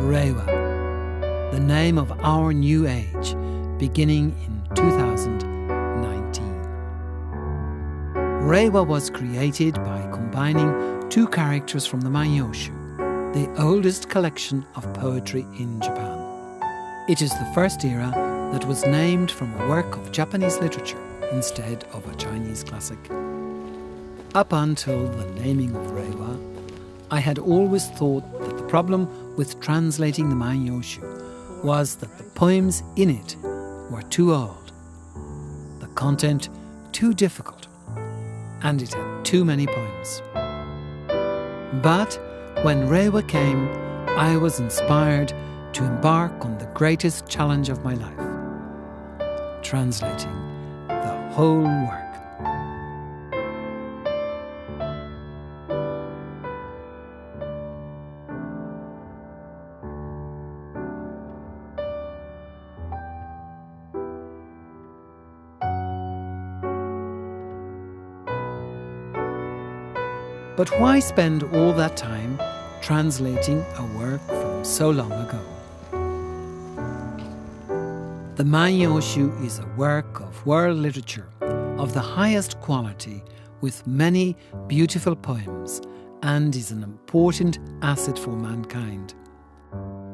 Reiwa, the name of our new age, beginning in 2019. Reiwa was created by combining two characters from the Manyoshu, the oldest collection of poetry in Japan. It is the first era that was named from a work of Japanese literature instead of a Chinese classic. Up until the naming of Reiwa, I had always thought that the problem with translating the Manyoshu was that the poems in it were too old, the content too difficult, and it had too many poems. But when Reiwa came, I was inspired to embark on the greatest challenge of my life, translating the whole work. But why spend all that time translating a work from so long ago? The Manyoshu is a work of world literature of the highest quality with many beautiful poems and is an important asset for mankind.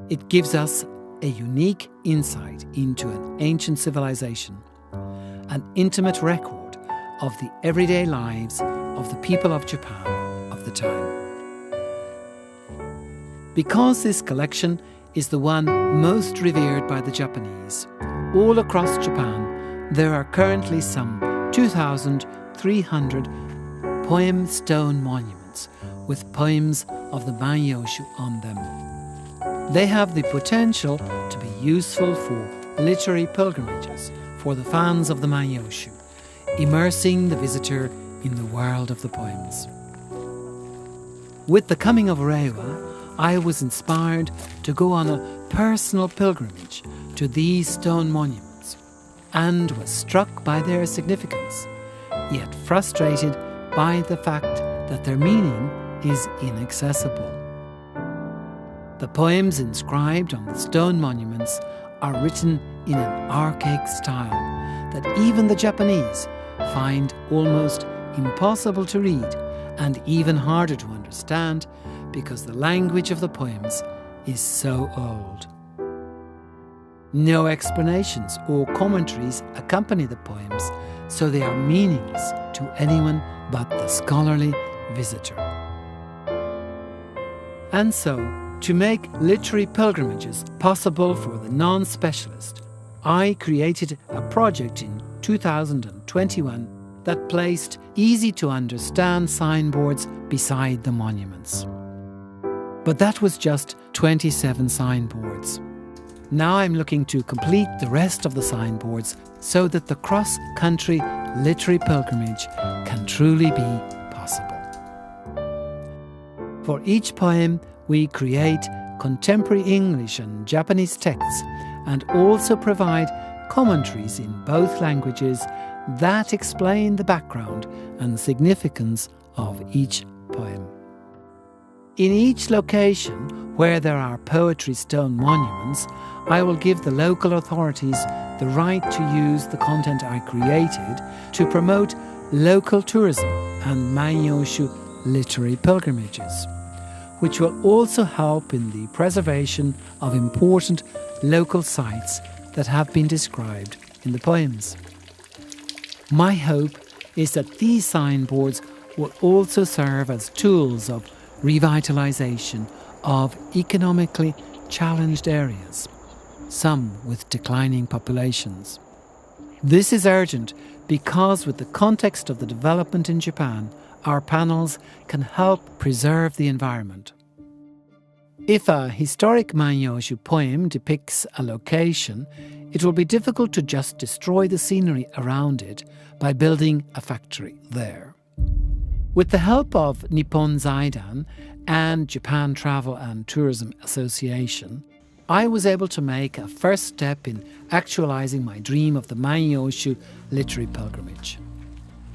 It gives us a unique insight into an ancient civilization, an intimate record of the everyday lives of the people of Japan of the time. Because this collection is the one most revered by the Japanese, all across Japan there are currently some 2,300 poem stone monuments with poems of the Manyoshu on them. They have the potential to be useful for literary pilgrimages for the fans of the Manyoshu, immersing the visitor in the world of the poems. With the coming of Reiwa, I was inspired to go on a personal pilgrimage to these stone monuments and was struck by their significance, yet frustrated by the fact that their meaning is inaccessible. The poems inscribed on the stone monuments are written in an archaic style that even the Japanese find almost impossible to read and even harder to understand because the language of the poems is so old. No explanations or commentaries accompany the poems, so they are meaningless to anyone but the scholarly visitor. And so, to make literary pilgrimages possible for the non-specialist, I created a project in 2021 that placed easy-to-understand signboards beside the monuments. But that was just 27 signboards. Now I'm looking to complete the rest of the signboards so that the cross-country literary pilgrimage can truly be possible. For each poem, we create contemporary English and Japanese texts and also provide commentaries in both languages that explain the background and significance of each poem. In each location where there are poetry stone monuments, I will give the local authorities the right to use the content I created to promote local tourism and Manyoshu literary pilgrimages, which will also help in the preservation of important local sites that have been described in the poems. My hope is that these signboards will also serve as tools of revitalization of economically challenged areas, some with declining populations. This is urgent because with the context of the development in Japan, our panels can help preserve the environment. If a historic Manyoshu poem depicts a location, it will be difficult to just destroy the scenery around it by building a factory there. With the help of Nippon Zaidan and Japan Travel and Tourism Association, I was able to make a first step in actualizing my dream of the Manyoshu literary pilgrimage.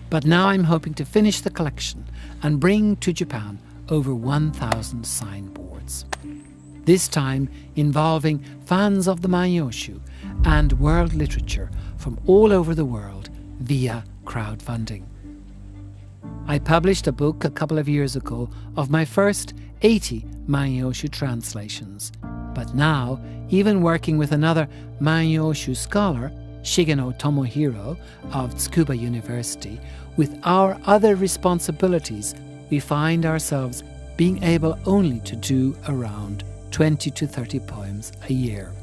But now I'm hoping to finish the collection and bring to Japan over 1,000 signboards. this time involving fans of the Manyoshu and world literature from all over the world via crowdfunding. I published a book a couple of years ago of my first 80 Manyoshu translations, but now, even working with another Manyoshu scholar, Shigeno Tomohiro of Tsukuba University, with our other responsibilities, we find ourselves being able only to do around 20 to 30 poems a year,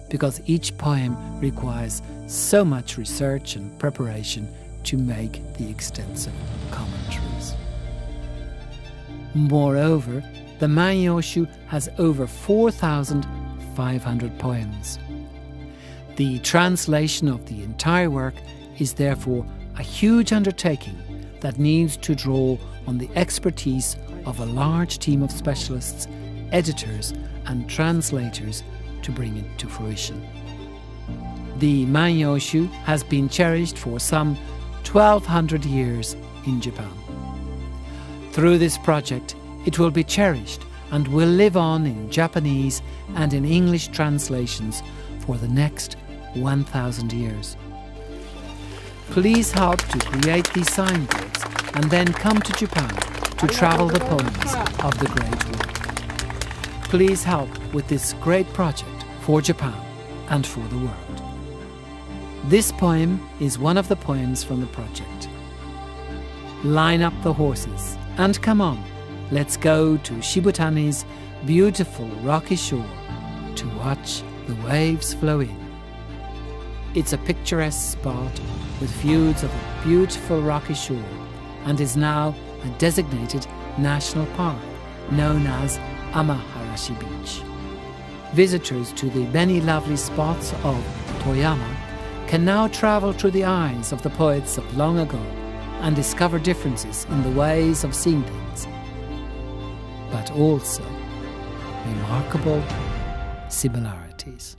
because each poem requires so much research and preparation to make the extensive commentaries. Moreover, the Manyoshu has over 4,500 poems. The translation of the entire work is therefore a huge undertaking that needs to draw on the expertise of a large team of specialists, editors and translators to bring it to fruition. The Manyoshu has been cherished for some 1,200 years in Japan. Through this project, it will be cherished and will live on in Japanese and in English translations for the next 1,000 years. Please help to create these signboards and then come to Japan to travel the poems of the great work. Please help with this great project for Japan and for the world. This poem is one of the poems from the project. Line up the horses and come on, let's go to Shibutani's beautiful rocky shore to watch the waves flow in. It's a picturesque spot with views of a beautiful rocky shore and is now a designated national park known as Amaharashi Beach. Visitors to the many lovely spots of Toyama can now travel through the eyes of the poets of long ago and discover differences in the ways of seeing things, but also remarkable similarities.